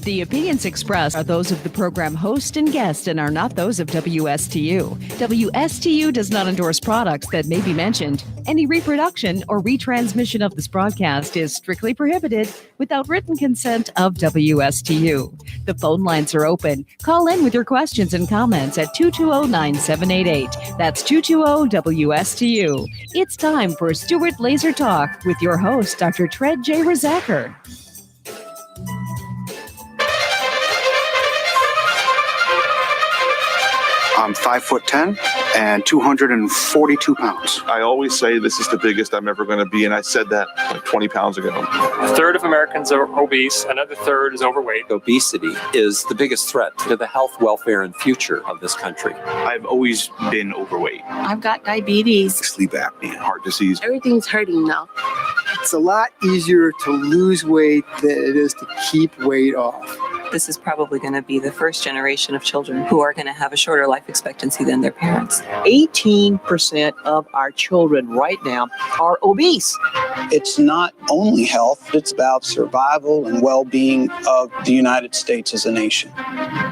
The opinions expressed are those of the program host and guest and are not those of WSTU. WSTU does not endorse products that may be mentioned. Any reproduction or retransmission of this broadcast is strictly prohibited without written consent of WSTU. The phone lines are open. Call in with your questions and comments at 220-9788. That's 220-WSTU. It's time for Stewart Laser Talk with your host, Dr. Tred J. Rosacker. I'm 5'10" and 242 pounds. I always say this is the biggest I'm ever going to be, and I said that like 20 pounds ago. A third of Americans are obese, another third is overweight. Obesity is the biggest threat to the health, welfare, and future of this country. I've always been overweight. I've got diabetes, Sleep apnea, Heart disease. everything's hurting now. It's a lot easier to lose weight than it is to keep weight off. This is probably going to be the first generation of children who are going to have a shorter life expectancy than their parents. 18% of our children right now are obese. It's not only health, it's about survival and well-being of the United States as a nation.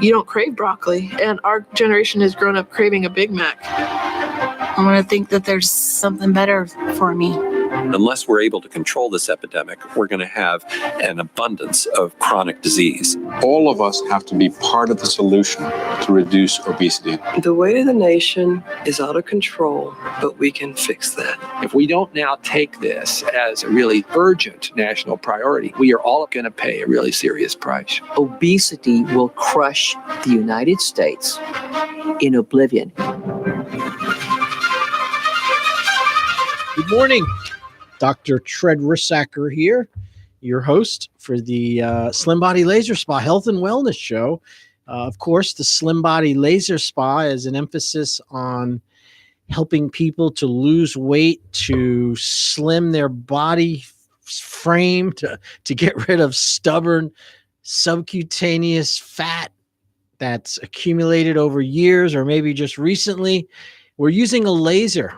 You don't crave broccoli, and our generation has grown up craving a Big Mac. I want to think that there's something better for me. Unless we're able to control this epidemic, we're going to have an abundance of chronic disease. All of us have to be part of the solution to reduce obesity. The weight of the nation is out of control, but we can fix that. If we don't now take this as a really urgent national priority, we are all going to pay a really serious price. Obesity will crush the United States in oblivion. Good morning. Dr. Tred Rosacker here, your host for the Slim Body Laser Spa Health and Wellness Show. Of course, the Slim Body Laser Spa is an emphasis on helping people to lose weight, to slim their body frame, to get rid of stubborn subcutaneous fat that's accumulated over years or maybe just recently. We're using a laser.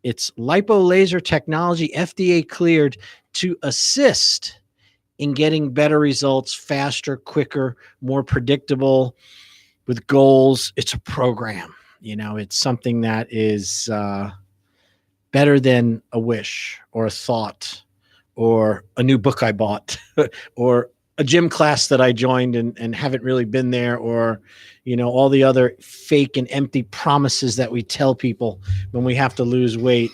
It's lipolaser technology, FDA cleared, to assist in getting better results faster, quicker, more predictable with goals. It's a program. You know, it's something that is better than a wish or a thought or a new book I bought or a gym class that I joined and haven't really been there, or, you know, all the other fake and empty promises that we tell people when we have to lose weight.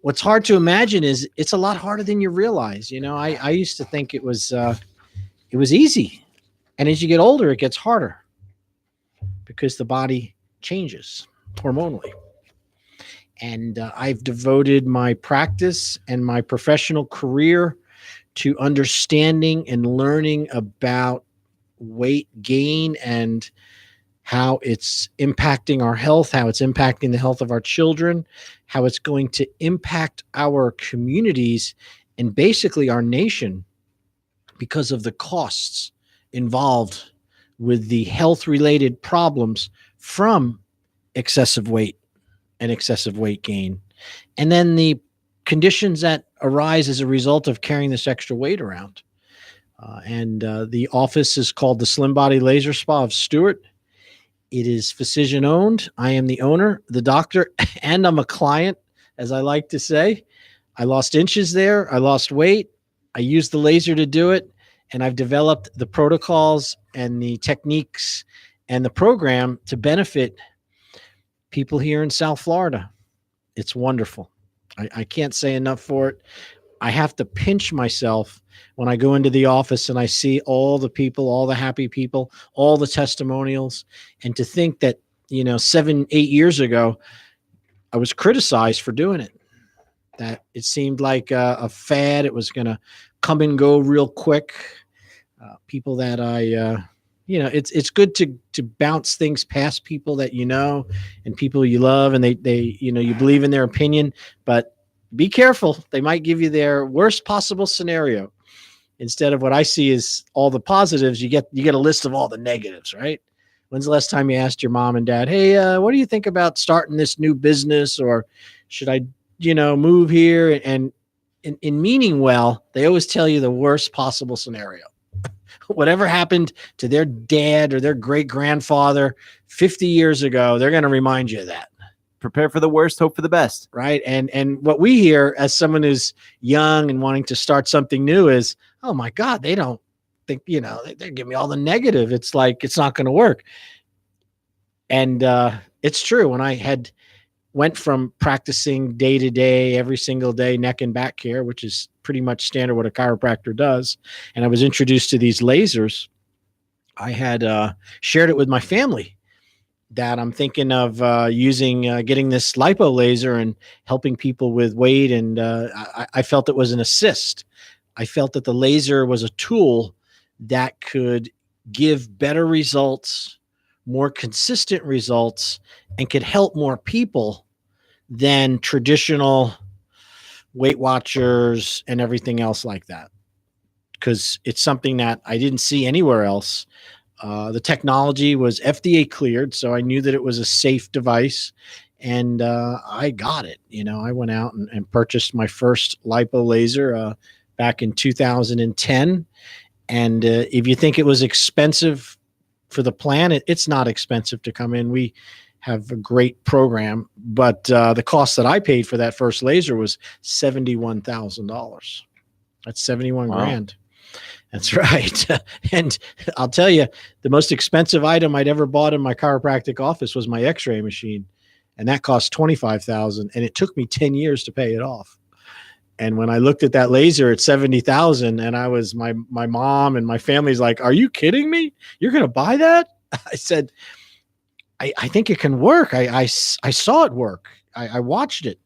What's hard to imagine is it's a lot harder than you realize. You know, I used to think it was easy. And as you get older, it gets harder because the body changes hormonally. And I've devoted my practice and my professional career to understanding and learning about weight gain and how it's impacting our health, how it's impacting the health of our children, how it's going to impact our communities and basically our nation because of the costs involved with the health-related problems from excessive weight and excessive weight gain. And then the conditions that arise as a result of carrying this extra weight around. The office is called the Slim Body Laser Spa of Stewart. It is physician owned. I am the owner, the doctor, and I'm a client, as I like to say. I lost inches there. I lost weight. I used the laser to do it. And I've developed the protocols and the techniques and the program to benefit people here in South Florida. It's wonderful. I can't say enough for it. I have to pinch myself when I go into the office and I see all the people, all the happy people, all the testimonials. And to think that, 7-8 years ago, I was criticized for doing it, that it seemed like a fad. It was going to come and go real quick. People that it's good to bounce things past people that and people you love, and they you believe in their opinion, but be careful. They might give you their worst possible scenario instead of what I see is all the positives. You get a list of all the negatives, right? When's the last time you asked your mom and dad, hey, what do you think about starting this new business, or should I move here? And in meaning well, they always tell you the worst possible scenario. whatever happened to their dad or their great grandfather 50 years ago, they're going to remind you of that. Prepare for the worst, hope for the best. Right. And what we hear as someone who's young and wanting to start something new is, oh my God, they don't think, they're giving me all the negative. It's like, it's not going to work. And it's true. When I went from practicing day to day, every single day, neck and back care, which is pretty much standard what a chiropractor does, and I was introduced to these lasers, I had shared it with my family that I'm thinking of getting this lipo laser and helping people with weight. And I felt it was an assist. I felt that the laser was a tool that could give better results, more consistent results, and could help more people than traditional Weight Watchers and everything else like that. Because it's something that I didn't see anywhere else. The technology was FDA cleared, so I knew that it was a safe device, and I got it. I went out and purchased my first lipo laser back in 2010. And if you think it was expensive for the plan, it's not expensive to come in. We have a great program, but the cost that I paid for that first laser was $71,000. That's 71 grand. That's right. And I'll tell you, the most expensive item I'd ever bought in my chiropractic office was my x-ray machine. And that cost $25,000. And it took me 10 years to pay it off. And when I looked at that laser at $70,000, and I was my mom and my family's like, "Are you kidding me? You're going to buy that?" I said, I think it can work. I saw it work. I watched it.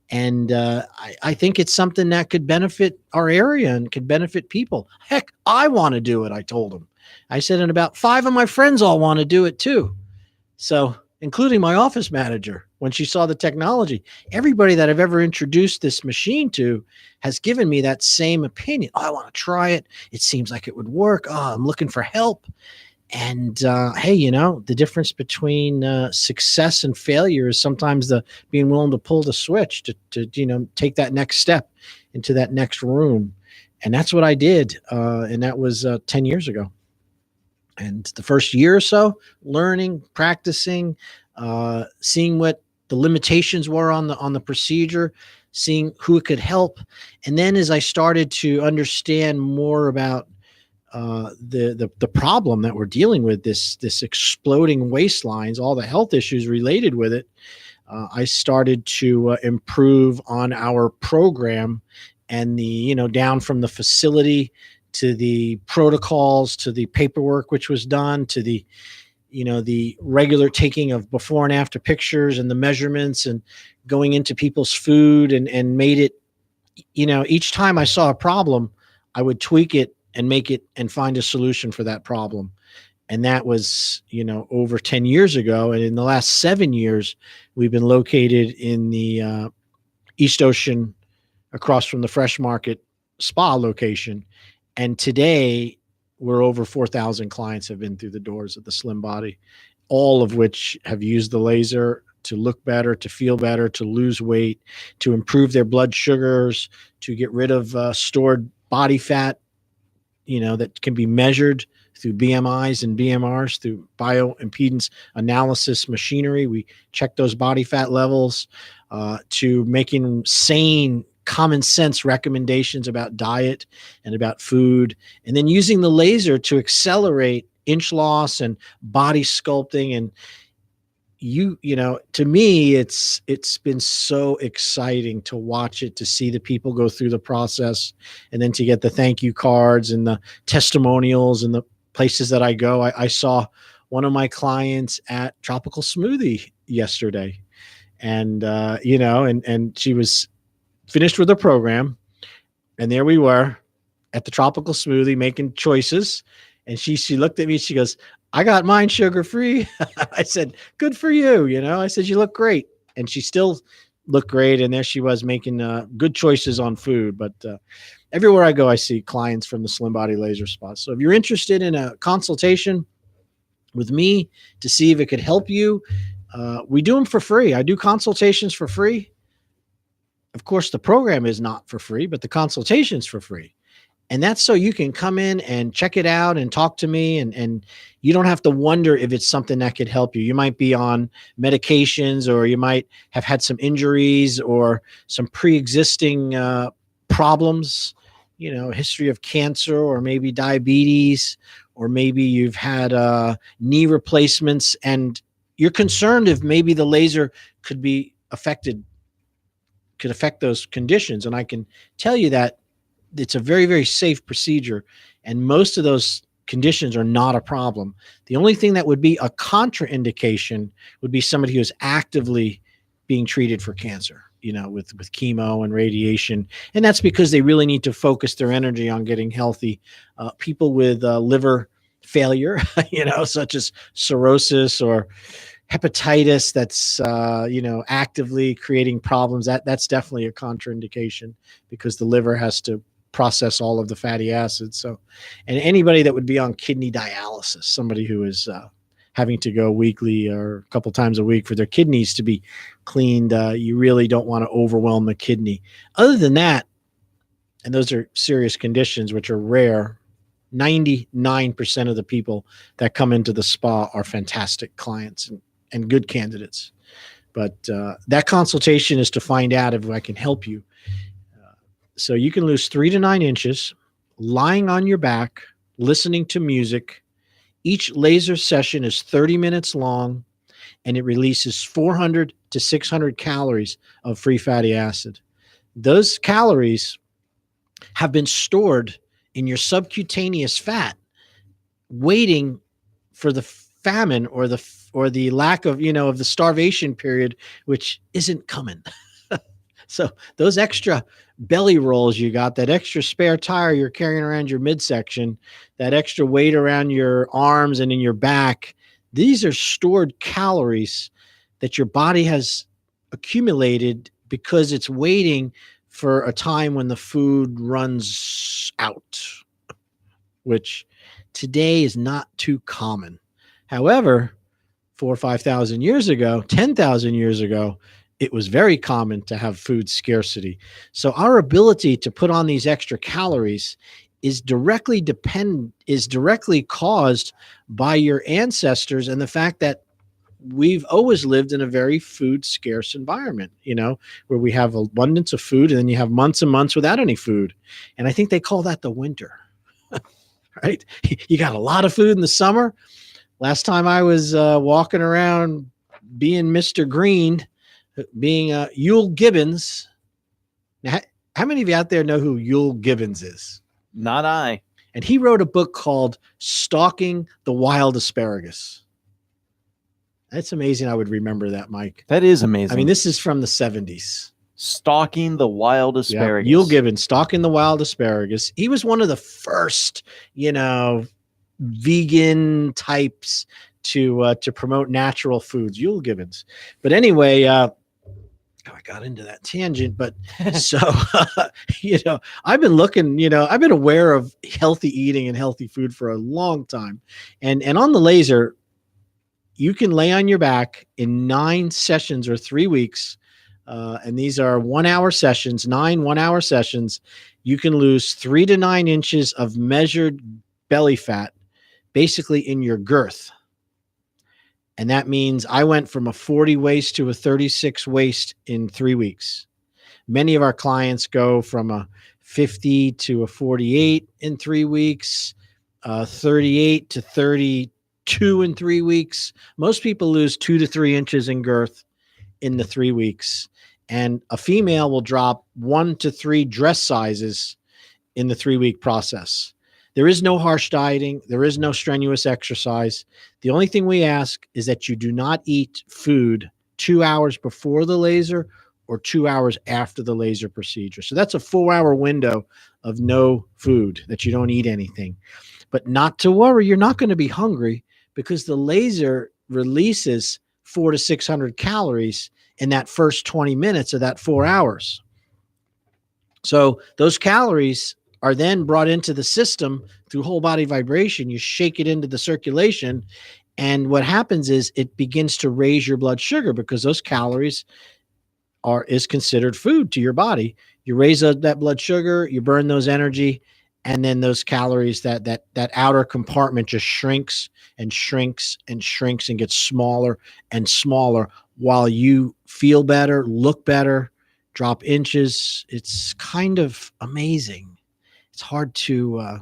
And I think it's something that could benefit our area and could benefit people. Heck, I want to do it, I told him. I said, and about 5 of my friends all want to do it too. So, including my office manager, when she saw the technology, everybody that I've ever introduced this machine to has given me that same opinion. Oh, I want to try it. It seems like it would work. Oh, I'm looking for help. And hey, the difference between success and failure is sometimes the being willing to pull the switch to take that next step into that next room. And that's what I did. And that was 10 years ago. And the first year or so, learning, practicing, seeing what the limitations were on the procedure, seeing who it could help. And then as I started to understand more about the problem that we're dealing with, this exploding waistlines, all the health issues related with it, I started to improve on our program and the down from the facility to the protocols to the paperwork which was done to the the regular taking of before and after pictures and the measurements and going into people's food and made it, each time I saw a problem, I would tweak it and make it and find a solution for that problem. And that was, over 10 years ago. And in the last 7 years, we've been located in the East Ocean across from the Fresh Market Spa location. And today we're over 4,000 clients have been through the doors of the Slim Body, all of which have used the laser to look better, to feel better, to lose weight, to improve their blood sugars, to get rid of stored body fat, that can be measured through BMIs and BMRs, through bioimpedance analysis machinery. We check those body fat levels, to making sane, common sense recommendations about diet and about food, and then using the laser to accelerate inch loss and body sculpting. And to me, it's been so exciting to watch it, to see the people go through the process, and then to get the thank you cards and the testimonials and the places that I go. I saw one of my clients at Tropical Smoothie yesterday, and and she was finished with her program, and there we were at the Tropical Smoothie making choices, and she looked at me, she goes, "I got mine sugar free." I said, "Good for you." I said, "You look great." And she still looked great. And there she was making good choices on food. But everywhere I go, I see clients from the Slim Body Laser Spa. So if you're interested in a consultation with me to see if it could help you, we do them for free. I do consultations for free. Of course, the program is not for free, but the consultation's for free. And that's so you can come in and check it out and talk to me, and you don't have to wonder if it's something that could help you. You might be on medications, or you might have had some injuries or some pre-existing problems, a history of cancer, or maybe diabetes, or maybe you've had knee replacements, and you're concerned if maybe the laser could affect those conditions. And I can tell you that it's a very, very safe procedure, and most of those conditions are not a problem. The only thing that would be a contraindication would be somebody who is actively being treated for cancer, with chemo and radiation. And that's because they really need to focus their energy on getting healthy. People with liver failure, such as cirrhosis or hepatitis that's actively creating problems, that's definitely a contraindication, because the liver has to process all of the fatty acids. So, and anybody that would be on kidney dialysis, somebody who is having to go weekly or a couple times a week for their kidneys to be cleaned, you really don't want to overwhelm the kidney. Other than that, and those are serious conditions which are rare, 99% of the people that come into the spa are fantastic clients and good candidates. But that consultation is to find out if I can help you. So you can lose 3 to 9 inches lying on your back, listening to music. Each laser session is 30 minutes long, and it releases 400 to 600 calories of free fatty acid. Those calories have been stored in your subcutaneous fat, waiting for the famine or the lack of, of the starvation period, which isn't coming. So those extra belly rolls you got, that extra spare tire you're carrying around your midsection, that extra weight around your arms and in your back, these are stored calories that your body has accumulated because it's waiting for a time when the food runs out, which today is not too common. However, 4,000 or 5,000 years ago, 10,000 years ago, it was very common to have food scarcity. So our ability to put on these extra calories is directly caused by your ancestors and the fact that we've always lived in a very food scarce environment, where we have abundance of food and then you have months and months without any food. And I think they call that the winter, right? You got a lot of food in the summer. Last time I was walking around being Mr. Green, being Yule Gibbons. Now, how many of you out there know who Yule Gibbons is? Not I. And he wrote a book called Stalking the Wild Asparagus. That's amazing. I would remember that, Mike. That is amazing. I mean, this is from the 70s. Stalking the Wild Asparagus. Yeah, Yule Gibbons, Stalking the Wild Asparagus. He was one of the first, vegan types to promote natural foods, Yule Gibbons. But anyway, I got into that tangent, but so, I've been looking, I've been aware of healthy eating and healthy food for a long time. And on the laser, you can lay on your back in 9 sessions or 3 weeks. And these are 1-hour sessions, 9 1-hour sessions. You can lose 3 to 9 inches of measured belly fat, basically in your girth. And that means I went from a 40 waist to a 36 waist in 3 weeks. Many of our clients go from a 50 to a 48 in 3 weeks, 38 to 32 in 3 weeks. Most people lose 2 to 3 inches in girth in the 3 weeks. And a female will drop 1 to 3 dress sizes in the 3-week process. There is no harsh dieting. There is no strenuous exercise. The only thing we ask is that you do not eat food 2 hours before the laser or 2 hours after the laser procedure. So that's a 4-hour window of no food, that you don't eat anything. But not to worry, you're not going to be hungry, because the laser releases 400 to 600 calories in that first 20 minutes of that 4 hours. So those calories are then brought into the system through whole body vibration. You shake it into the circulation, and what happens is it begins to raise your blood sugar, because those calories is considered food to your body. You raise that blood sugar, you burn those energy, and then those calories, that outer compartment just shrinks and shrinks and shrinks and gets smaller and smaller while you feel better, look better, drop inches. It's kind of amazing. It's hard to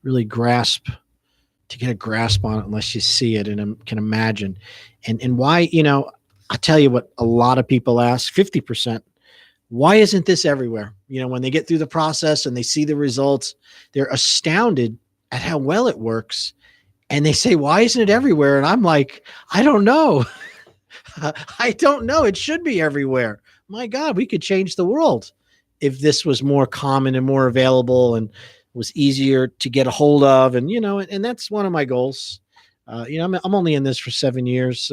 really get a grasp on it unless you see it and can imagine. And why, I tell you what, a lot of people ask, 50%, why isn't this everywhere? When they get through the process and they see the results, they're astounded at how well it works. And they say, why isn't it everywhere? And I'm like, I don't know. I don't know. It should be everywhere. My God, we could change the world if this was more common and more available and was easier to get a hold of. And, and that's one of my goals. I'm only in this for 7 years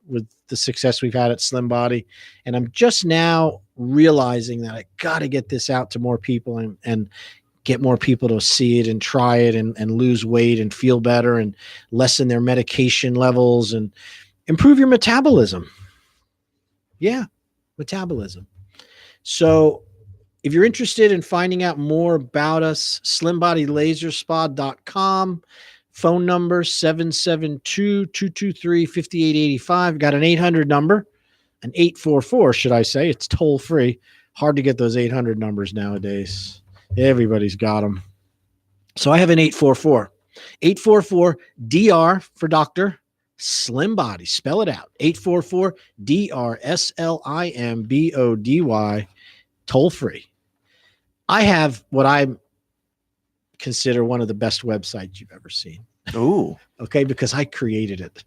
with the success we've had at Slim Body. And I'm just now realizing that I got to get this out to more people and get more people to see it and try it and lose weight and feel better and lessen their medication levels and improve your metabolism. Yeah, metabolism. So if you're interested in finding out more about us, slimbodylaserspa.com, phone number 772-223-5885. Got an 800 number, an 844, should I say. It's toll free. Hard to get those 800 numbers nowadays. Everybody's got them. So I have an 844. 844-DR for doctor, Slim Body. Spell it out. 844-DRSLIMBODY, toll free. I have what I consider one of the best websites you've ever seen. Ooh. Okay, because I created it.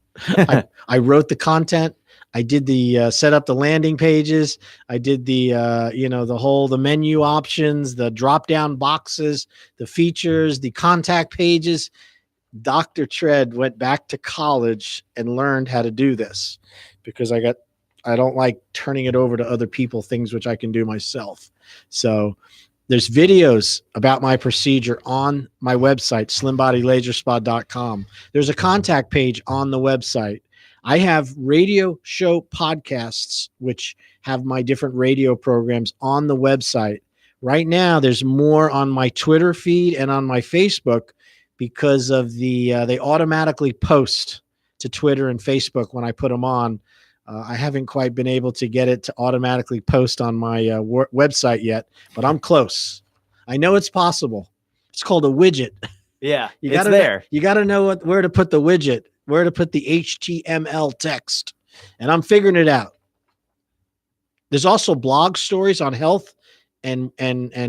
I wrote the content. I did the set up the landing pages. I did the the menu options, the drop down boxes, the features, the contact pages. Dr. Tread went back to college and learned how to do this because I don't like turning it over to other people, things which I can do myself. So there's videos about my procedure on my website, slimbodylaserspa.com. There's a contact page on the website. I have radio show podcasts, which have my different radio programs on the website. Right now, there's more on my Twitter feed and on my Facebook because of they automatically post to Twitter and Facebook when I put them on. I haven't quite been able to get it to automatically post on my website yet, but I'm close. I know it's possible. It's called a widget. Yeah, You it's there. You got to know where to put the widget, where to put the HTML text, and I'm figuring it out. There's also blog stories on health and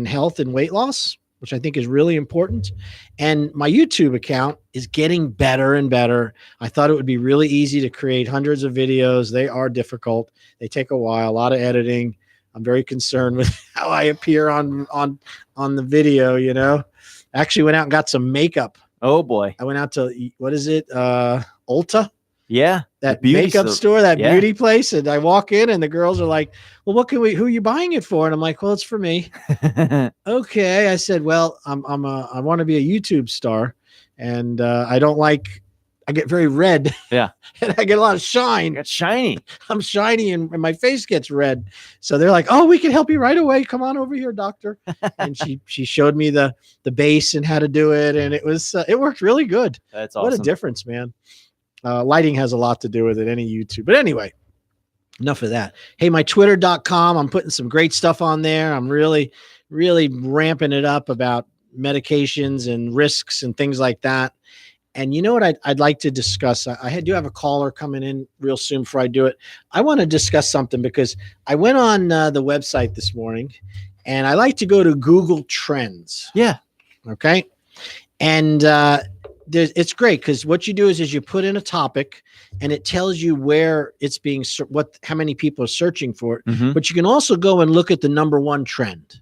health and weight loss, which I think is really important. And my YouTube account is getting better and better. I thought it would be really easy to create hundreds of videos. They are difficult. They take a while, a lot of editing. I'm very concerned with how I appear on the video, I actually went out and got some makeup. Oh boy. I went out to, what is it? Ulta? Yeah. That makeup store, that beauty place. And I walk in and the girls are like, well, who are you buying it for? And I'm like, well, it's for me. Okay. I said, well, I want to be a YouTube star and I get very red. Yeah. And I get a lot of shine. It's shiny. I'm shiny and my face gets red. So they're like, oh, we can help you right away. Come on over here, doctor. And she showed me the base and how to do it. And it worked really good. That's awesome. What a difference, man. Lighting has a lot to do with it, any YouTube. But anyway, enough of that. Hey, my twitter.com, I'm putting some great stuff on there. I'm really, really ramping it up about medications and risks and things like that. And you know what I'd like to discuss? I do have a caller coming in real soon before I do it. I want to discuss something because I went on the website this morning and I like to go to Google Trends. Yeah. Okay. And it's great because what you do is you put in a topic and it tells you where it's being, how many people are searching for it. Mm-hmm. But you can also go and look at the number one trend,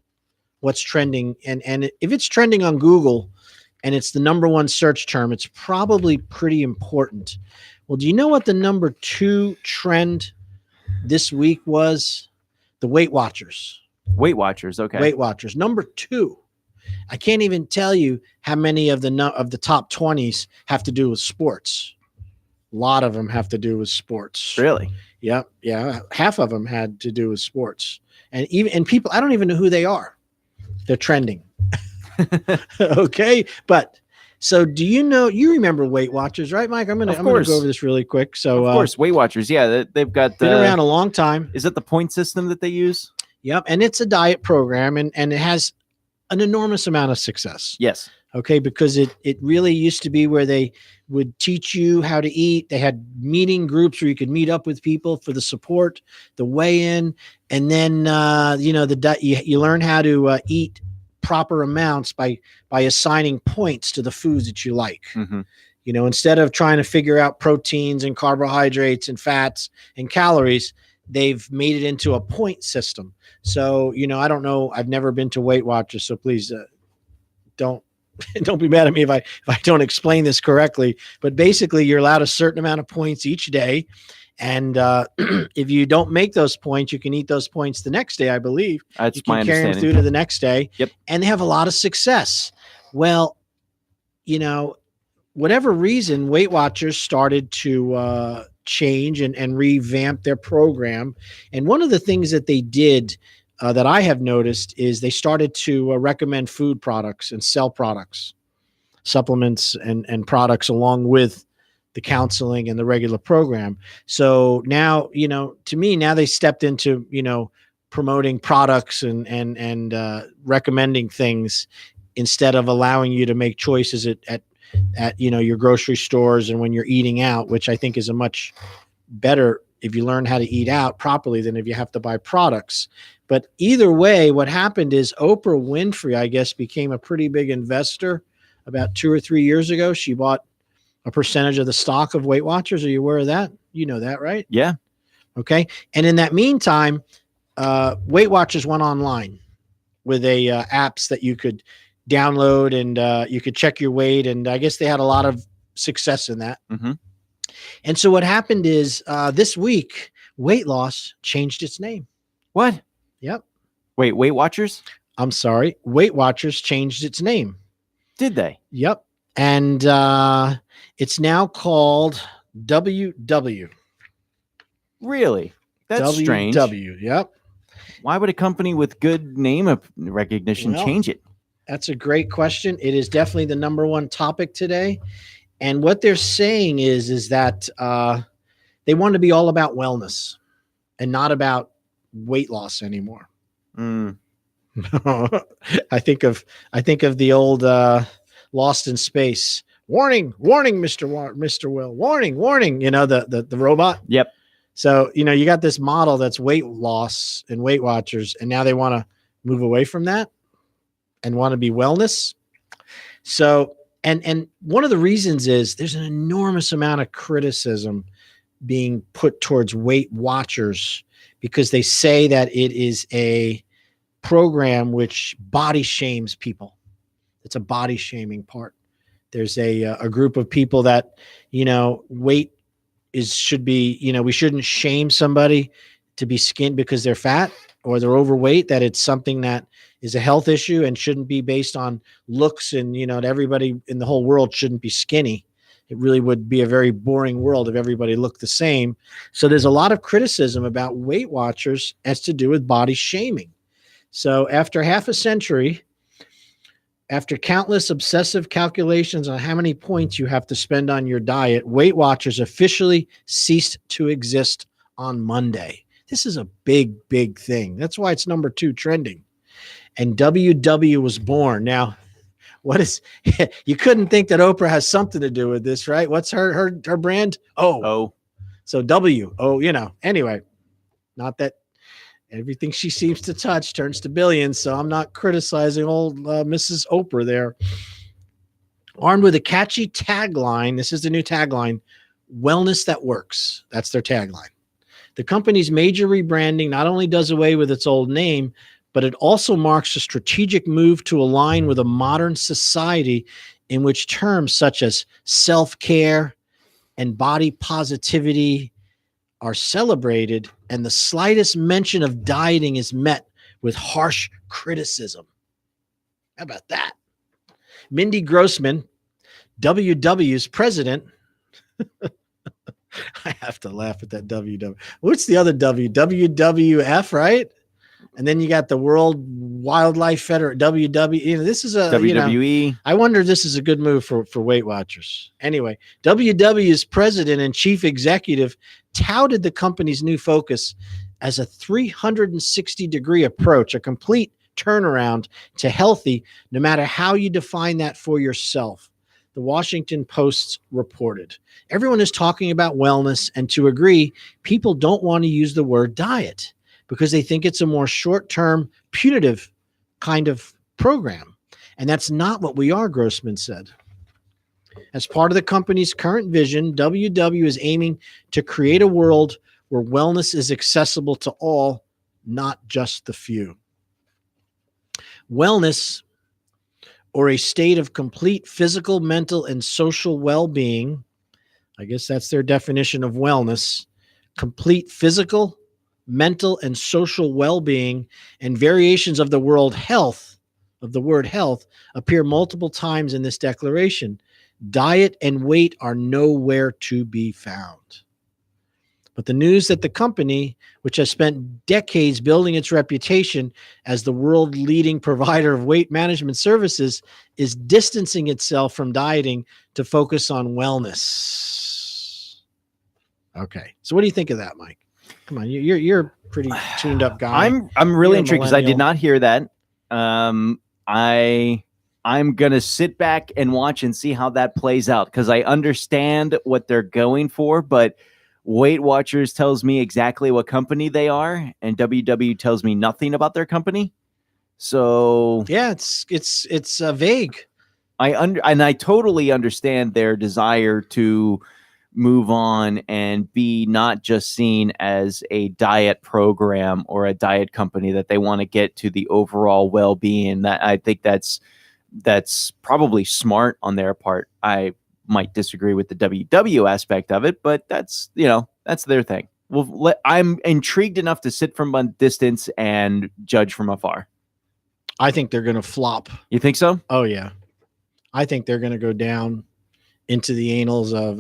what's trending. And if it's trending on Google and it's the number one search term, it's probably pretty important. Well, do you know what the number 2 trend this week was? The Weight Watchers. Weight Watchers. Okay. Weight Watchers. Number 2. I can't even tell you how many of the top 20s have to do with sports. A lot of them have to do with sports. Really? Yep. Yeah. Half of them had to do with sports. And people, I don't even know who they are. They're trending. Okay. But so do you remember Weight Watchers, right, Mike? I'm gonna go over this really quick. So of course, Weight Watchers. Yeah, they've got been around a long time. Is it the point system that they use? Yep. And it's a diet program, and it has an enormous amount of success. Yes. Okay, because it really used to be where they would teach you how to eat. They had meeting groups where you could meet up with people for the support, the weigh-in, and then you learn how to eat proper amounts by assigning points to the foods that you like. Mm-hmm. Instead of trying to figure out proteins and carbohydrates and fats and calories, they've made it into a point system. So, I don't know. I've never been to Weight Watchers, so please don't be mad at me if I don't explain this correctly. But basically, you're allowed a certain amount of points each day. And if you don't make those points, you can eat those points the next day, I believe. That's you can my carry them understanding. through to the next day. Yep. And they have a lot of success. Well, whatever reason, Weight Watchers started to change and revamp their program. And one of the things that they did that I have noticed is they started to recommend food products and sell products, supplements and products along with the counseling and the regular program. So now, to me, now they stepped into, promoting products and recommending things instead of allowing you to make choices at your grocery stores and when you're eating out, which I think is a much better if you learn how to eat out properly than if you have to buy products. But either way, what happened is Oprah Winfrey, I guess, became a pretty big investor about 2 or 3 years ago. She bought a percentage of the stock of Weight Watchers. Are you aware of that? You know that, right? Yeah. Okay. And in that meantime, Weight Watchers went online with apps that you could download and you could check your weight. And I guess they had a lot of success in that. Mm-hmm. And so what happened is this week, Weight Loss changed its name. What? Yep. Wait, Weight Watchers? I'm sorry. Weight Watchers changed its name. Did they? Yep. And it's now called WW. Really? That's strange. WW. Yep. Why would a company with good name recognition change it? That's a great question. It is definitely the number one topic today. And what they're saying is that they want to be all about wellness and not about weight loss anymore. Mm. I think of the old Lost in Space. Warning, Mr. Will. Warning. The robot. Yep. So, you got this model that's weight loss and Weight Watchers, and now they want to move away from that and want to be wellness. So, and one of the reasons is there's an enormous amount of criticism being put towards Weight Watchers because they say that it is a program which body shames people. It's a body shaming part. There's a group of people that, weight should be, we shouldn't shame somebody to be skinned because they're fat or they're overweight, that it's something that is a health issue and shouldn't be based on looks and, that everybody in the whole world shouldn't be skinny. It really would be a very boring world if everybody looked the same. So there's a lot of criticism about Weight Watchers as to do with body shaming. So after half a century, after countless obsessive calculations on how many points you have to spend on your diet, Weight Watchers officially ceased to exist on Monday. This is a big, big thing. That's why it's number 2 trending. And WW was born. Now, what is you couldn't think that Oprah has something to do with this, right? What's her brand? Oh. So W. Anyway, not that everything she seems to touch turns to billions, so I'm not criticizing old Mrs. Oprah there. Armed with a catchy tagline, this is the new tagline, wellness that works. That's their tagline. The company's major rebranding not only does away with its old name, but it also marks a strategic move to align with a modern society in which terms such as self-care and body positivity are celebrated, and the slightest mention of dieting is met with harsh criticism. How about that? Mindy Grossman, WW's president. I have to laugh at that WW. What's the other W? WWF, right? And then you got the World Wildlife Federation, WWE. This is a WWE. I wonder if this is a good move for Weight Watchers. Anyway, WW's president and chief executive touted the company's new focus as a 360-degree approach, a complete turnaround to healthy, no matter how you define that for yourself. The Washington Post reported. Everyone is talking about wellness, and to agree, people don't want to use the word diet because they think it's a more short-term, punitive kind of program. And that's not what we are, Grossman said. As part of the company's current vision, WW is aiming to create a world where wellness is accessible to all, not just the few. Wellness, or a state of complete physical, mental, and social well-being, I guess that's their definition of wellness, complete physical, mental, and social well-being, and variations of the word health appear multiple times in this declaration. Diet and weight are nowhere to be found. But the news that the company, which has spent decades building its reputation as the world-leading provider of weight management services, is distancing itself from dieting to focus on wellness. Okay, so what do you think of that, Mike? Come on, you're a pretty tuned up guy. I'm really You're a intrigued because I did millennial. not hear that. I'm gonna sit back and watch and see how that plays out because I understand what they're going for, but Weight Watchers tells me exactly what company they are, and WW tells me nothing about their company. So yeah, it's vague. I totally understand their desire to move on and be not just seen as a diet program or a diet company, that they want to get to the overall well-being. That I think that's probably smart on their part. I might disagree with the WW aspect of it, but that's their thing. I'm intrigued enough to sit from a distance and judge from afar. I think they're going to flop. You think so? Oh yeah, I think they're going to go down into the annals of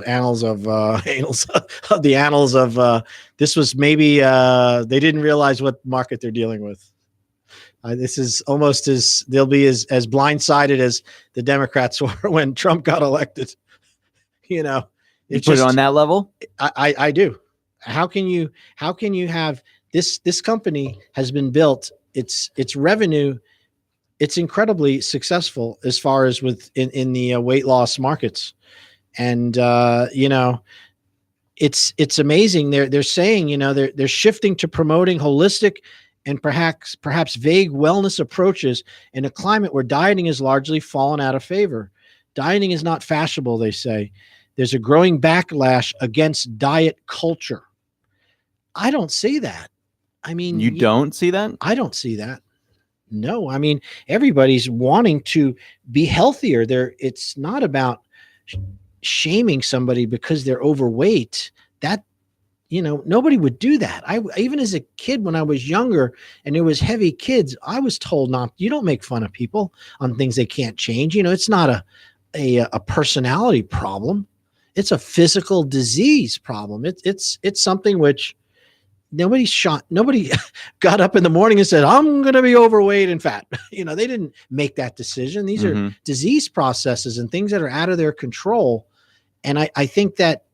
this was maybe they didn't realize what market they're dealing with. This is almost they'll be as blindsided as the Democrats were when Trump got elected. You put it on that level. I do. How can you have this company has been built, its revenue, it's incredibly successful as far as in the weight loss markets. And it's amazing. They're saying, they're shifting to promoting holistic and perhaps vague wellness approaches in a climate where dieting has largely fallen out of favor. Dieting is not fashionable, they say. There's a growing backlash against diet culture. I don't see that. I mean, you don't see that? I don't see that. No, I mean, everybody's wanting to be healthier. It's not about shaming somebody because they're overweight. That, nobody would do that. Even as a kid, when I was younger and there was heavy kids, I was told you don't make fun of people on things they can't change. It's not a personality problem. It's a physical disease problem. It's something which nobody got up in the morning and said, I'm going to be overweight and fat. They didn't make that decision. These are disease processes and things that are out of their control. And I think that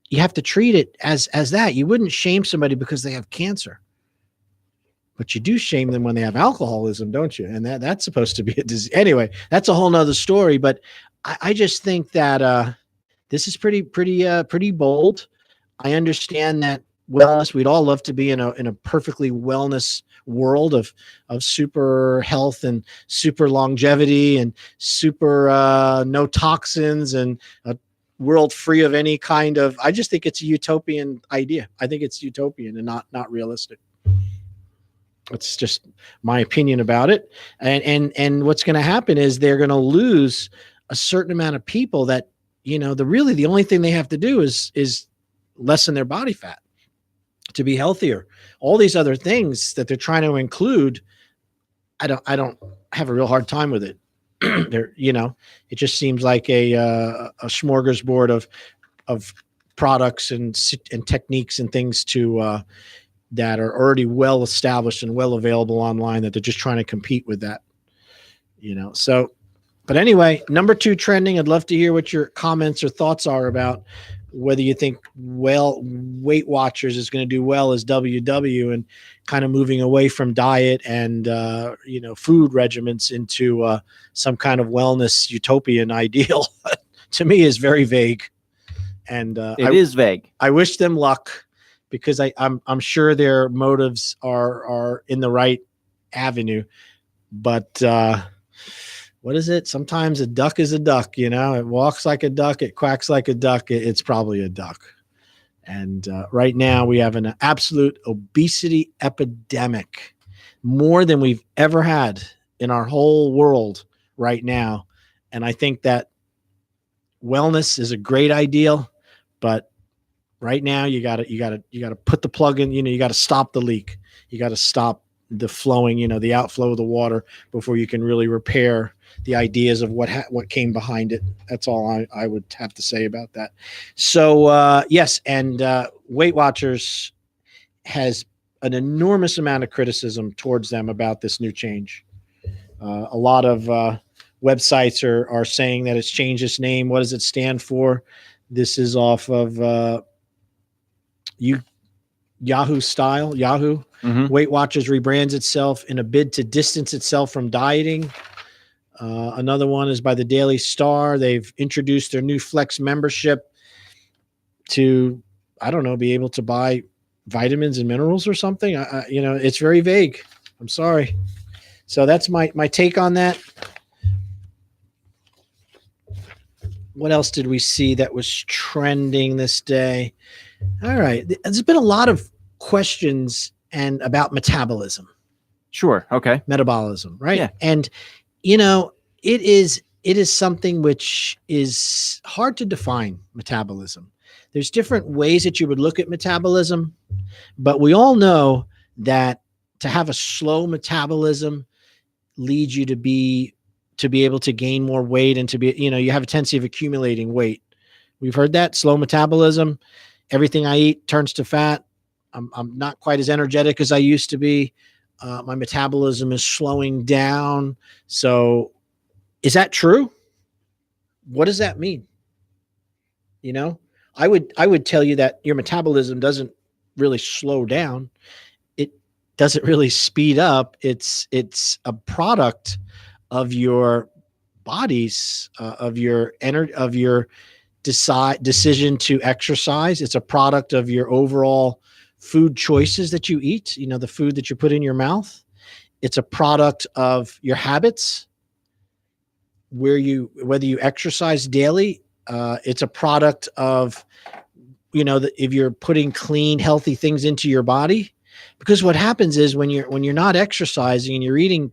you have to treat it as that. You wouldn't shame somebody because they have cancer, but you do shame them when they have alcoholism, don't you? And that's supposed to be a disease. Anyway, that's a whole nother story. But I just think that this is pretty bold. I understand that wellness, we'd all love to be in a perfectly wellness world of super health and super longevity and super no toxins and a world free of any kind of. I just think it's a utopian idea. I think it's utopian and not realistic. It's just my opinion about it. And what's going to happen is they're going to lose a certain amount of people that, the only thing they have to do is lessen their body fat to be healthier. All these other things that they're trying to include, I don't have a real hard time with it. It just seems like a smorgasbord of products and techniques and things to that are already well established and well available online that they're just trying to compete with that, So, but anyway, number 2 trending. I'd love to hear what your comments or thoughts are about whether you think Weight Watchers is going to do well as WW and kind of moving away from diet and food regimens into some kind of wellness utopian ideal. To me, is very vague, and it is vague. I wish them luck, because I'm sure their motives are in the right avenue, but what is it? Sometimes a duck is a duck, it walks like a duck, it quacks like a duck. It's probably a duck. And right now we have an absolute obesity epidemic, more than we've ever had in our whole world right now. And I think that wellness is a great ideal, but right now you got to put the plug in, you got to stop the leak. You got to stop the flowing, the outflow of the water before you can really repair the ideas of what came behind it. That's all I would have to say about that. So yes, and Weight Watchers has an enormous amount of criticism towards them about this new change. A lot of websites are saying that it's changed its name. What does it stand for? This is off of Yahoo style. Yahoo. Mm-hmm. Weight Watchers rebrands itself in a bid to distance itself from dieting. Another one is by the Daily Star. They've introduced their new Flex membership to, be able to buy vitamins and minerals or something. It's very vague. I'm sorry. So that's my take on that. What else did we see that was trending this day? All right. There's been a lot of questions and about metabolism. Sure. Okay. Metabolism, right? Yeah. And it is something which is hard to define, metabolism. There's different ways that you would look at metabolism, but we all know that to have a slow metabolism leads you to be able to gain more weight and to be, you have a tendency of accumulating weight. We've heard that slow metabolism. Everything I eat turns to fat. I'm not quite as energetic as I used to be. My metabolism is slowing down. So is that true? What does that mean? I would tell you that your metabolism doesn't really slow down. It doesn't really speed up. It's a product of your body's, of your energy, of your decision to exercise. It's a product of your overall food choices that you eat, the food that you put in your mouth. It's a product of your habits, whether you exercise daily. It's a product of, if you're putting clean, healthy things into your body. Because what happens is when you're not exercising and you're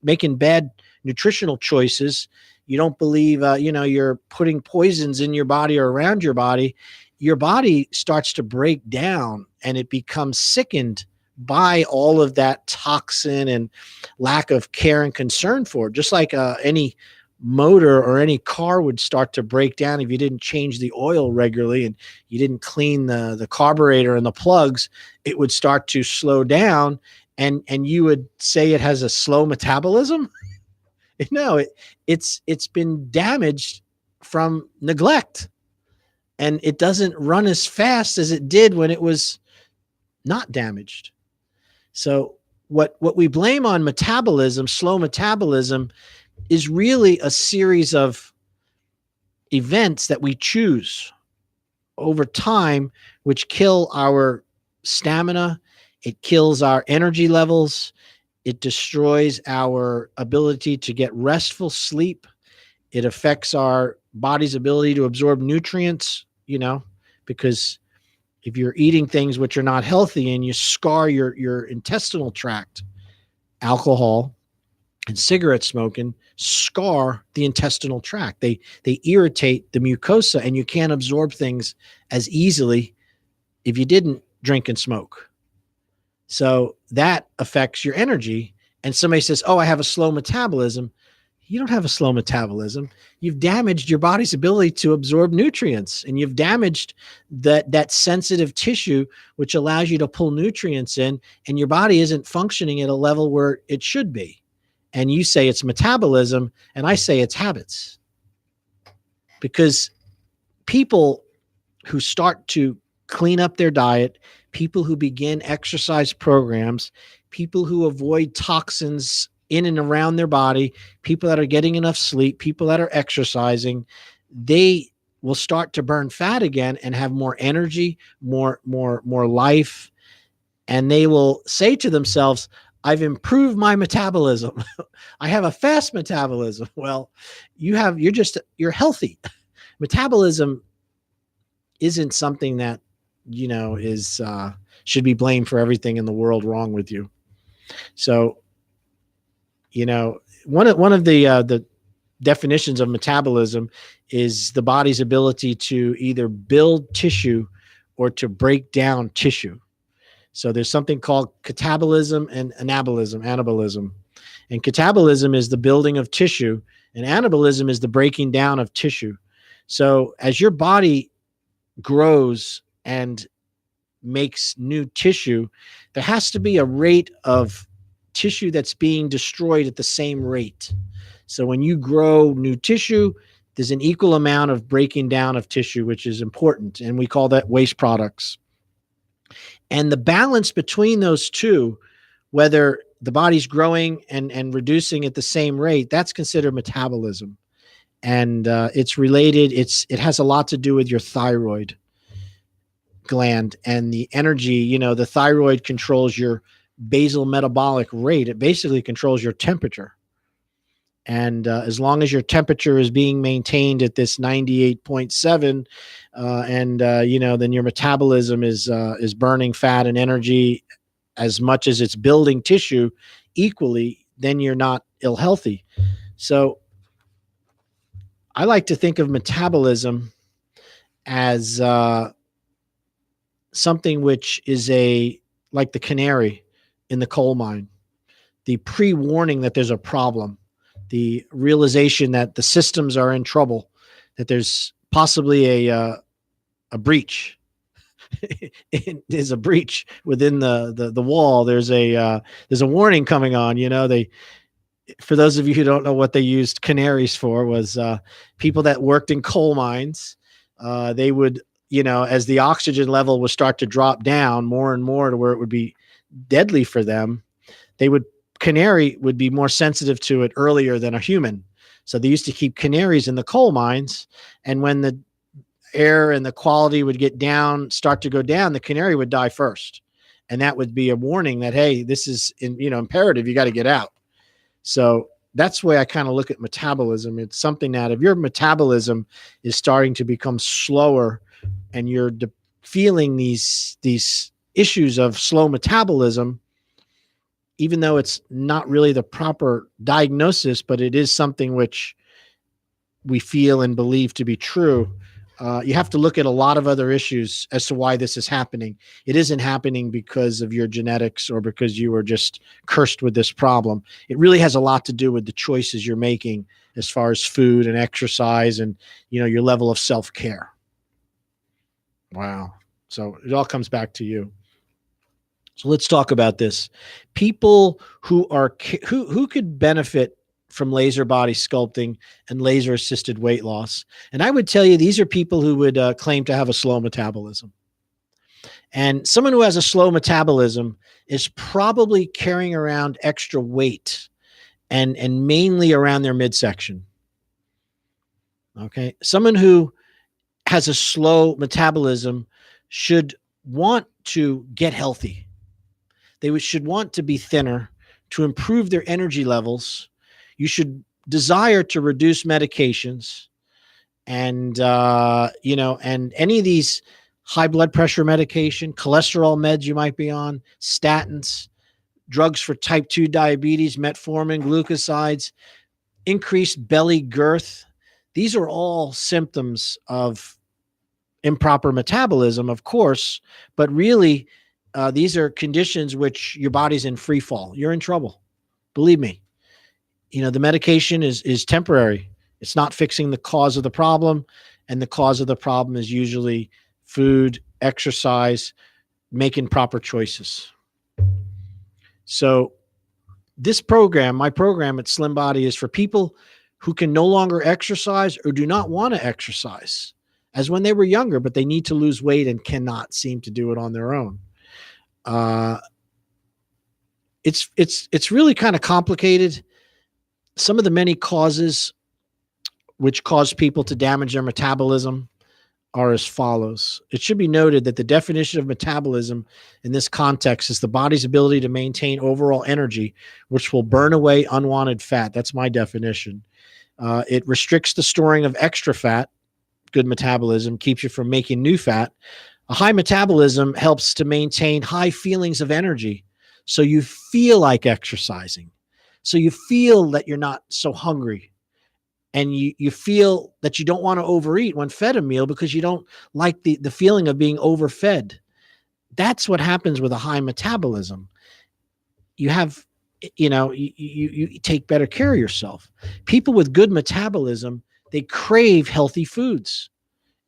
making bad nutritional choices, you don't believe, you're putting poisons in your body or around your body starts to break down and it becomes sickened by all of that toxin and lack of care and concern for it. Just like any motor or any car would start to break down if you didn't change the oil regularly and you didn't clean the carburetor and the plugs, it would start to slow down, and you would say it has a slow metabolism. No, it's been damaged from neglect, and it doesn't run as fast as it did when it was not damaged. So what we blame on metabolism, slow metabolism, is really a series of events that we choose over time, which kill our stamina. It kills our energy levels. It destroys our ability to get restful sleep. It affects our body's ability to absorb nutrients, because if you're eating things which are not healthy and you scar your intestinal tract, alcohol and cigarette smoking scar the intestinal tract. They irritate the mucosa, and you can't absorb things as easily if you didn't drink and smoke. So that affects your energy. And somebody says, "Oh, I have a slow metabolism." You don't have a slow metabolism. You've damaged your body's ability to absorb nutrients, and you've damaged that sensitive tissue, which allows you to pull nutrients in, and your body isn't functioning at a level where it should be. And you say it's metabolism, and I say it's habits. Because people who start to clean up their diet, people who begin exercise programs, people who avoid toxins in and around their body, people that are getting enough sleep, people that are exercising, they will start to burn fat again and have more energy, more life. And they will say to themselves, I've improved my metabolism. I have a fast metabolism. Well, you're healthy. Metabolism isn't something that, is should be blamed for everything in the world wrong with you. So, one of the definitions of metabolism is the body's ability to either build tissue or to break down tissue. So there's something called catabolism and anabolism. And catabolism is the building of tissue, and anabolism is the breaking down of tissue. So as your body grows and makes new tissue, there has to be a rate of tissue that's being destroyed at the same rate. So when you grow new tissue, there's an equal amount of breaking down of tissue, which is important, and we call that waste products. And the balance between those two, whether the body's growing and reducing at the same rate, that's considered metabolism. And it's related, it has a lot to do with your thyroid gland and the energy. The thyroid controls your basal metabolic rate. It basically controls your temperature. And as long as your temperature is being maintained at this 98.7, then your metabolism is burning fat and energy as much as it's building tissue equally, then you're not ill healthy. So I like to think of metabolism as something which is like the canary in the coal mine, the pre-warning that there's a problem, the realization that the systems are in trouble, that there's possibly a breach. There's a breach within the wall. There's a warning coming on. For those of you who don't know what they used canaries for, was people that worked in coal mines. They would, as the oxygen level would start to drop down more and more to where it would be deadly for them, canary would be more sensitive to it earlier than a human. So they used to keep canaries in the coal mines, and when the air and the quality would start to go down, the canary would die first. And that would be a warning that, hey, this is imperative. You got to get out. So that's the way I kind of look at metabolism. It's something that if your metabolism is starting to become slower and you're feeling these issues of slow metabolism, even though it's not really the proper diagnosis, but it is something which we feel and believe to be true, you have to look at a lot of other issues as to why this is happening. It isn't happening because of your genetics or because you were just cursed with this problem. It really has a lot to do with the choices you're making as far as food and exercise and, your level of self-care. Wow. So it all comes back to you. So let's talk about this. People who could benefit from laser body sculpting and laser assisted weight loss. And I would tell you, these are people who would claim to have a slow metabolism. And someone who has a slow metabolism is probably carrying around extra weight and mainly around their midsection. Okay. Someone who has a slow metabolism should want to get healthy. They should want to be thinner to improve their energy levels. You should desire to reduce medications and, and any of these high blood pressure medication, cholesterol meds you might be on, statins, drugs for type 2 diabetes, metformin, glucosides, increased belly girth. These are all symptoms of improper metabolism, of course, but really, these are conditions which your body's in free fall. You're in trouble. Believe me. the medication is temporary. It's not fixing the cause of the problem. And the cause of the problem is usually food, exercise, making proper choices. So this program, my program at Slim Body, is for people who can no longer exercise or do not want to exercise as when they were younger, but they need to lose weight and cannot seem to do it on their own. It's really kind of complicated. Some of the many causes which cause people to damage their metabolism are as follows. It should be noted that the definition of metabolism in this context is the body's ability to maintain overall energy, which will burn away unwanted fat. That's my definition. It restricts the storing of extra fat. Good metabolism keeps you from making new fat. A high metabolism helps to maintain high feelings of energy, so you feel like exercising. So you feel that you're not so hungry. And you feel that you don't want to overeat when fed a meal because you don't like the feeling of being overfed. That's what happens with a high metabolism. You have, you take better care of yourself. People with good metabolism, they crave healthy foods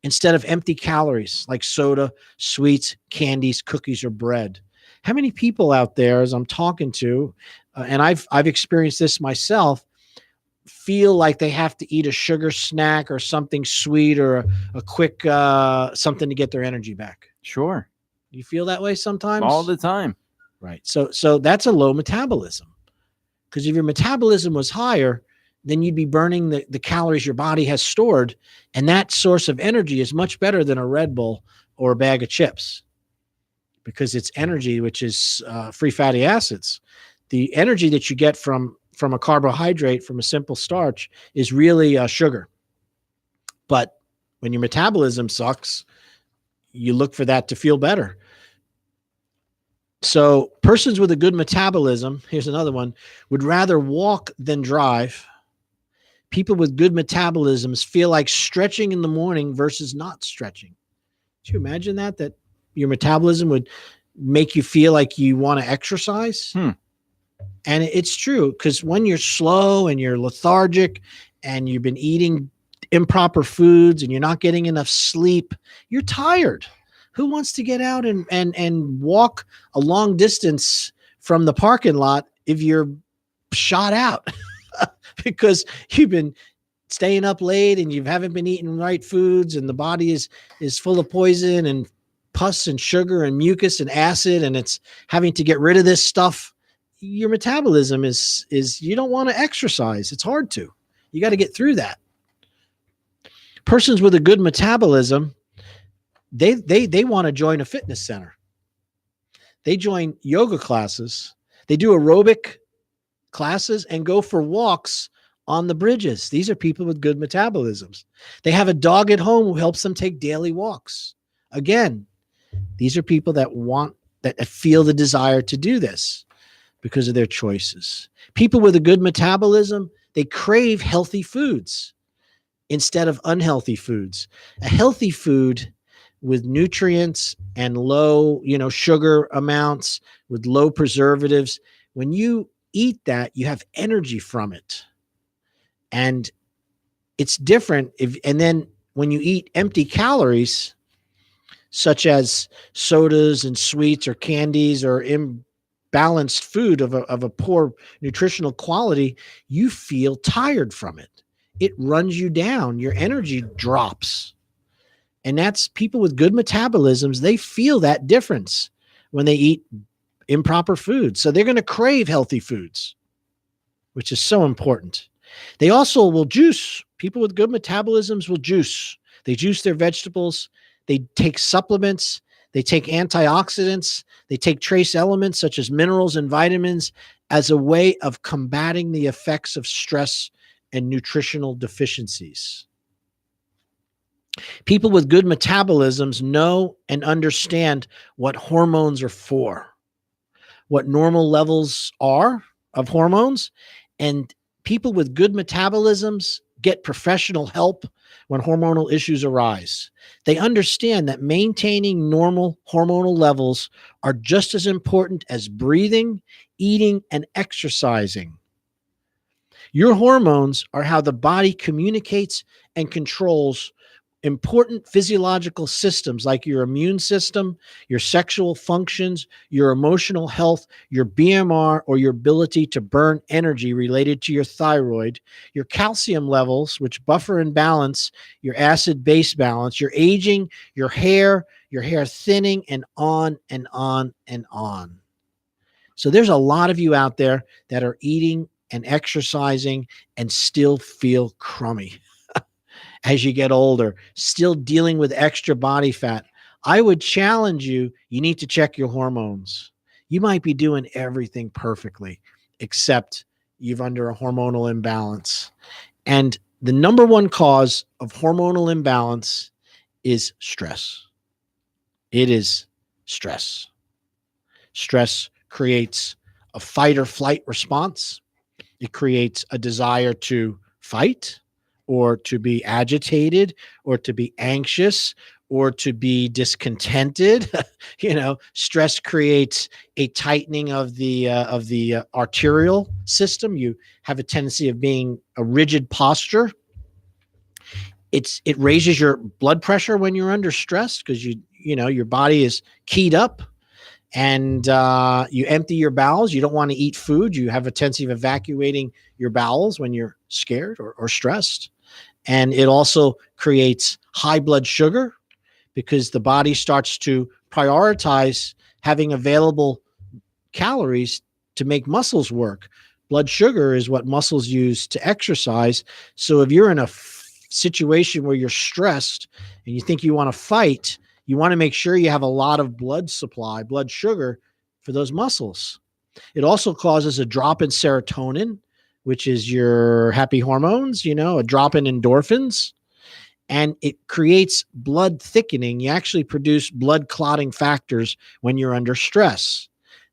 instead of empty calories like soda, sweets, candies, cookies, or bread. How many people out there, as I'm talking to, and I've experienced this myself, feel like they have to eat a sugar snack or something sweet or a quick something to get their energy back? Sure. You feel that way sometimes? All the time. Right. So that's a low metabolism. Because if your metabolism was higher, then you'd be burning the calories your body has stored. And that source of energy is much better than a Red Bull or a bag of chips, because it's energy, which is free fatty acids. The energy that you get from a carbohydrate, from a simple starch, is really sugar. But when your metabolism sucks, you look for that to feel better. So persons with a good metabolism, here's another one, would rather walk than drive. People with good metabolisms feel like stretching in the morning versus not stretching. Do you imagine that your metabolism would make you feel like you want to exercise? And it's true, because when you're slow and you're lethargic and you've been eating improper foods and you're not getting enough sleep, you're tired. Who wants to get out and walk a long distance from the parking lot if you're shot out because you've been staying up late and you haven't been eating right foods and the body is full of poison and pus and sugar and mucus and acid, and it's having to get rid of this stuff? Your metabolism is you don't want to exercise. It's hard to. You got to get through that. Persons with a good metabolism, they want to join a fitness center. They join yoga classes. They do aerobic classes and go for walks on the bridges. These are people with good metabolisms. They have a dog at home who helps them take daily walks. Again, these are people that feel the desire to do this because of their choices. People with a good metabolism, they crave healthy foods instead of unhealthy foods. A healthy food with nutrients and low, sugar amounts, with low preservatives, when you eat that, you have energy from it. And it's different and then when you eat empty calories, such as sodas and sweets or candies or imbalanced food of a poor nutritional quality, you feel tired from it. It runs you down. Your energy drops. And that's people with good metabolisms. They feel that difference when they eat improper food. So they're going to crave healthy foods, which is so important. They also will juice. People with good metabolisms will juice. They juice their vegetables. They take supplements. They take antioxidants. They take trace elements such as minerals and vitamins as a way of combating the effects of stress and nutritional deficiencies. People with good metabolisms know and understand what hormones are for, what normal levels are of hormones, and people with good metabolisms get professional help when hormonal issues arise. They understand that maintaining normal hormonal levels are just as important as breathing, eating, and exercising. Your hormones are how the body communicates and controls important physiological systems like your immune system, your sexual functions, your emotional health, your BMR, or your ability to burn energy related to your thyroid, your calcium levels, which buffer and balance your acid-base balance, your aging, your hair thinning, and on and on and on. So there's a lot of you out there that are eating and exercising and still feel crummy as you get older, still dealing with extra body fat. I would challenge you, you need to check your hormones. You might be doing everything perfectly, except you're under a hormonal imbalance. And the number one cause of hormonal imbalance is stress. It is stress. Stress creates a fight or flight response. It creates a desire to fight, or to be agitated, or to be anxious, or to be discontented. Stress creates a tightening of the arterial system. You have a tendency of being a rigid posture. It raises your blood pressure when you're under stress because your body is keyed up, and you empty your bowels. You don't want to eat food. You have a tendency of evacuating your bowels when you're scared or stressed. And it also creates high blood sugar because the body starts to prioritize having available calories to make muscles work. Blood sugar is what muscles use to exercise. So if you're in a situation where you're stressed and you think you want to fight, you want to make sure you have a lot of blood sugar for those muscles. It also causes a drop in serotonin, which is your happy hormones, a drop in endorphins, and it creates blood thickening. You actually produce blood clotting factors when you're under stress.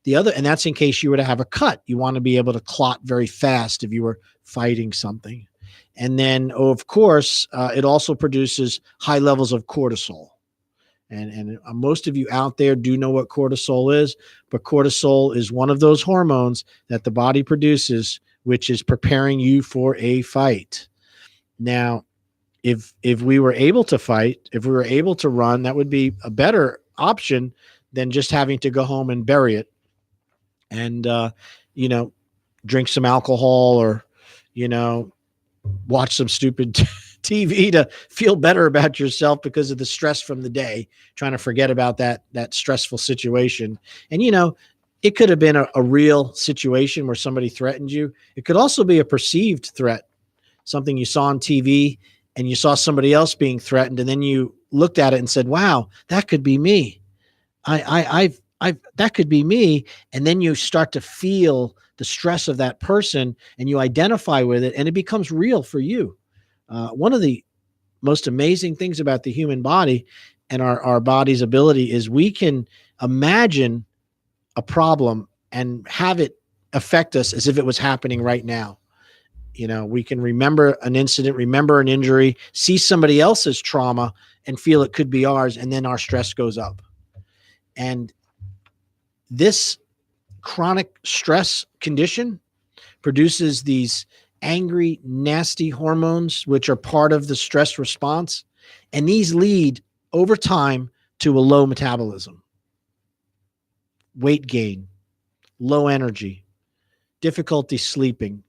And that's in case you were to have a cut. You want to be able to clot very fast if you were fighting something. And then, of course, it also produces high levels of cortisol. And most of you out there do know what cortisol is, but cortisol is one of those hormones that the body produces, which is preparing you for a fight. Now, if we were able to fight, if we were able to run, that would be a better option than just having to go home and bury it and, drink some alcohol or, watch some stupid TV to feel better about yourself because of the stress from the day, trying to forget about that stressful situation. And, it could have been a real situation where somebody threatened you. It could also be a perceived threat, something you saw on TV and you saw somebody else being threatened. And then you looked at it and said, wow, that could be me. That could be me. And then you start to feel the stress of that person and you identify with it and it becomes real for you. One of the most amazing things about the human body and our body's ability is we can imagine a problem and have it affect us as if it was happening right now. We can remember an incident, remember an injury, see somebody else's trauma and feel it could be ours. And then our stress goes up. And this chronic stress condition produces these angry, nasty hormones, which are part of the stress response. And these lead over time to a low metabolism, weight gain, low energy, difficulty sleeping,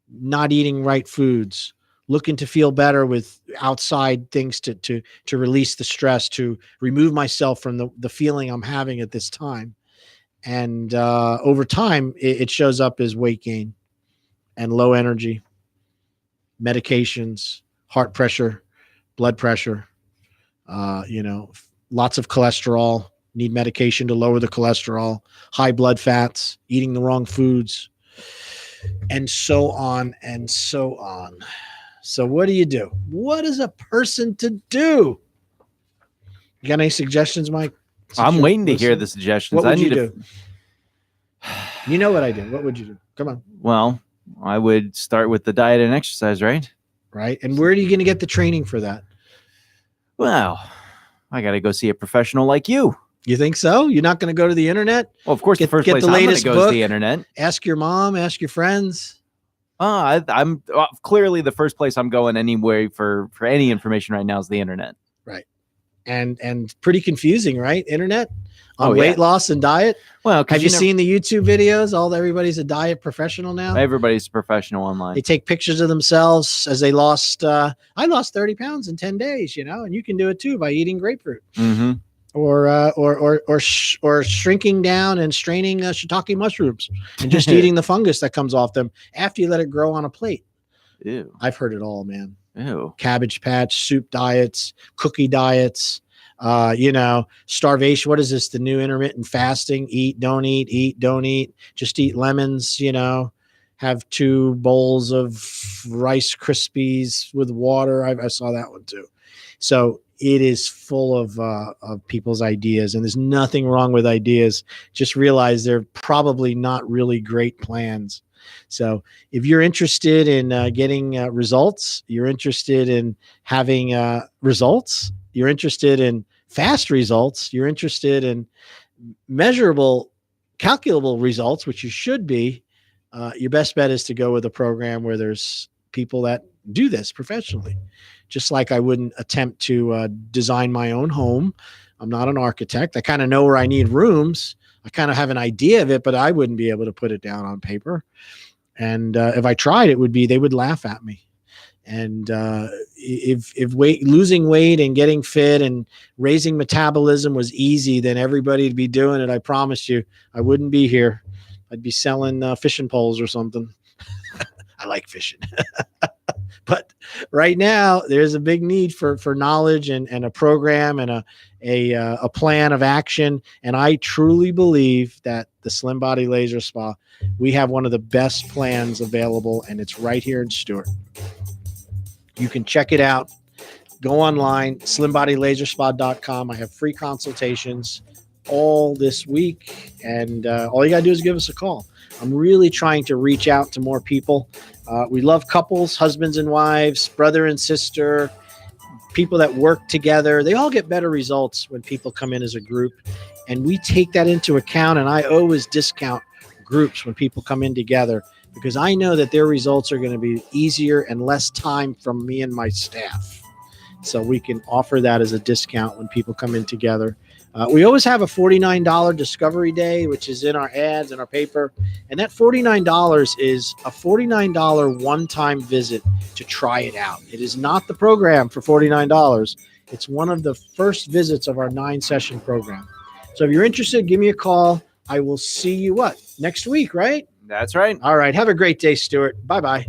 not eating right foods, looking to feel better with outside things to release the stress, to remove myself from the feeling I'm having at this time. And over time, it shows up as weight gain and low energy, medications, heart pressure, blood pressure, lots of cholesterol, need medication to lower the cholesterol, high blood fats, eating the wrong foods, and so on and so on. So what do you do? What is a person to do? You got any suggestions, Mike? I'm waiting to hear the suggestions. What would you do? You know what I do. What would you do? Come on. Well, I would start with the diet and exercise, right? Right. And where are you going to get the training for that? Well, I got to go see a professional like you. You think so? You're not going to go to the internet? Well, of course, the first place I'm going to go is the internet. Ask your mom, ask your friends. I'm clearly the first place I'm going anyway for any information right now is the internet. Right. And pretty confusing, right? Internet on Oh, weight yeah. loss and diet. Well, have you seen the YouTube videos? Everybody's a diet professional now. Everybody's a professional online. They take pictures of themselves as they lost. I lost 30 pounds in 10 days, and you can do it too by eating grapefruit. Mm-hmm. Or shrinking down and straining shiitake mushrooms and just eating the fungus that comes off them after you let it grow on a plate. Ew. I've heard it all, man. Ew. Cabbage Patch, soup diets, cookie diets, starvation. What is this? The new intermittent fasting: eat, don't eat, just eat lemons. Have 2 bowls of Rice Krispies with water. I saw that one too. So it is full of people's ideas, and there's nothing wrong with ideas. Just realize they're probably not really great plans. So if you're interested in getting results, you're interested in having results, you're interested in fast results, you're interested in measurable, calculable results, which you should be, your best bet is to go with a program where there's people that do this professionally. Just like I wouldn't attempt to design my own home. I'm not an architect. I kind of know where I need rooms. I kind of have an idea of it, but I wouldn't be able to put it down on paper. And if I tried, they would laugh at me. And if losing weight and getting fit and raising metabolism was easy, then everybody would be doing it. I promise you, I wouldn't be here. I'd be selling fishing poles or something. I like fishing. But right now, there's a big need for knowledge and a program and a plan of action. And I truly believe that the Slim Body Laser Spa, we have one of the best plans available, and it's right here in Stuart. You can check it out. Go online, slimbodylaserspa.com. I have free consultations all this week, and all you got to do is give us a call. I'm really trying to reach out to more people. We love couples, husbands and wives, brother and sister, people that work together. They all get better results when people come in as a group, and we take that into account. And I always discount groups when people come in together because I know that their results are going to be easier and less time from me and my staff. So we can offer that as a discount when people come in together. We always have a $49 Discovery Day, which is in our ads and our paper. And that $49 is a $49 one-time visit to try it out. It is not the program for $49. It's one of the first visits of our 9-session program. So if you're interested, give me a call. I will see you next week, right? That's right. All right. Have a great day, Stuart. Bye-bye.